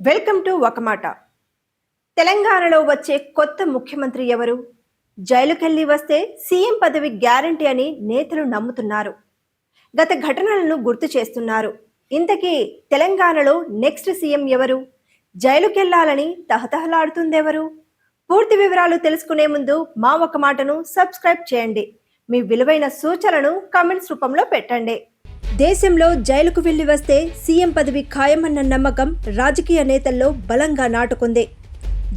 Welcome to ఒక మాట. తెలంగాణలో వచ్చే కొత్త ముఖ్యమంత్రి ఎవరు? జైలుకెళ్లి వస్తే సీఎం పదవి గ్యారంటీ అని నేతలు నమ్ముతున్నారు. గత ఘటనలను గుర్తు చేస్తున్నారు. ఇంతకీ తెలంగాణలో నెక్స్ట్ సీఎం ఎవరు? జైలుకెళ్లాలని తహతహలాడుతుందెవరు? పూర్తి వివరాలు తెలుసుకునే ముందు మా ఒక మాటను సబ్స్క్రైబ్ చేయండి. మీ విలువైన సూచనలను కామెంట్స్ రూపంలో పెట్టండి. దేశంలో జైలుకు వెళ్లి వస్తే సీఎం పదవి ఖాయమన్న నమ్మకం రాజకీయ నేతల్లో బలంగా నాటుకుంది.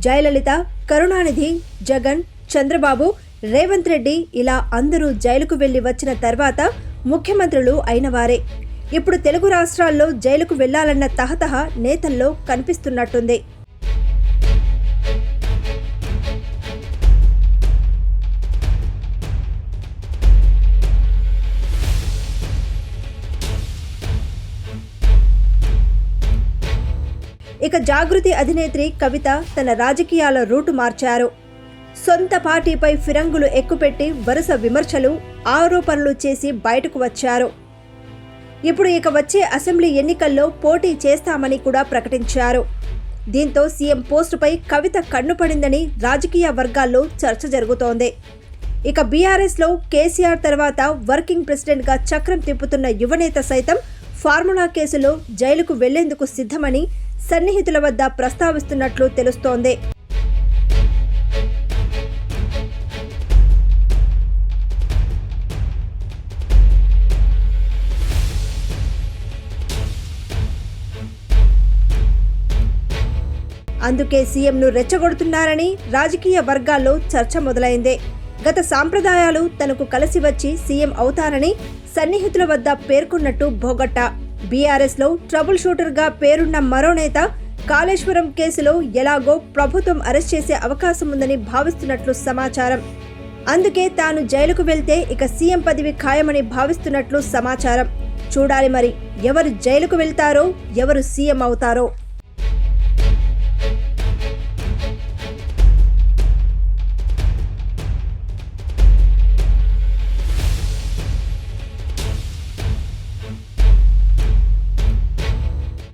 జయలలిత, కరుణానిధి, జగన్, చంద్రబాబు, రేవంత్ రెడ్డి ఇలా అందరూ జైలుకు వెళ్లి వచ్చిన తర్వాత ముఖ్యమంత్రులు అయినవారే. ఇప్పుడు తెలుగు రాష్ట్రాల్లో జైలుకు వెళ్లాలన్న తహతహ నేతల్లో కనిపిస్తున్నట్టుంది. ఇక జాగృతి అధినేత్రి కవిత తన రాజకీయాల రూటు మార్చారు. సొంత పార్టీపై ఫిరంగులు ఎక్కుపెట్టి వరుస విమర్శలు, ఆరోపణలు చేసి బయటకు వచ్చారు. ఇప్పుడు ఇక వచ్చే అసెంబ్లీ ఎన్నికల్లో పోటీ చేస్తామని కూడా ప్రకటించారు. దీంతో సీఎం పోస్టుపై కవిత కన్నుపడిందని రాజకీయ వర్గాల్లో చర్చ జరుగుతోంది. ఇక బీఆర్ఎస్లో కేసీఆర్ తర్వాత వర్కింగ్ ప్రెసిడెంట్గా చక్రం తిప్పుతున్న యువనేత సైతం ఫార్ములా కేసులో జైలుకు వెళ్లేందుకు సిద్ధమని సన్నిహితుల వద్ద ప్రస్తావిస్తున్నట్లు తెలుస్తోంది. అందుకే సీఎంను రెచ్చగొడుతున్నారని రాజకీయ వర్గాల్లో చర్చ మొదలైంది. గత సాంప్రదాయాలు తనకు కలిసి వచ్చి సీఎం అవుతారని సన్నిహితుల వద్ద పేర్కొన్నట్టు భోగట్టా. బీఆర్ఎస్లో ట్రబుల్ షూటర్గా పేరున్న మరో నేత కాళేశ్వరం కేసులో ఎలాగో ప్రభుత్వం అరెస్ట్ చేసే అవకాశం ఉందని భావిస్తున్నట్లు సమాచారం. అందుకే తాను జైలుకు వెళ్తే ఇక సీఎం పదవి ఖాయమని భావిస్తున్నట్లు సమాచారం. చూడాలి మరి ఎవరు జైలుకు వెళ్తారో, ఎవరు సీఎం అవుతారో.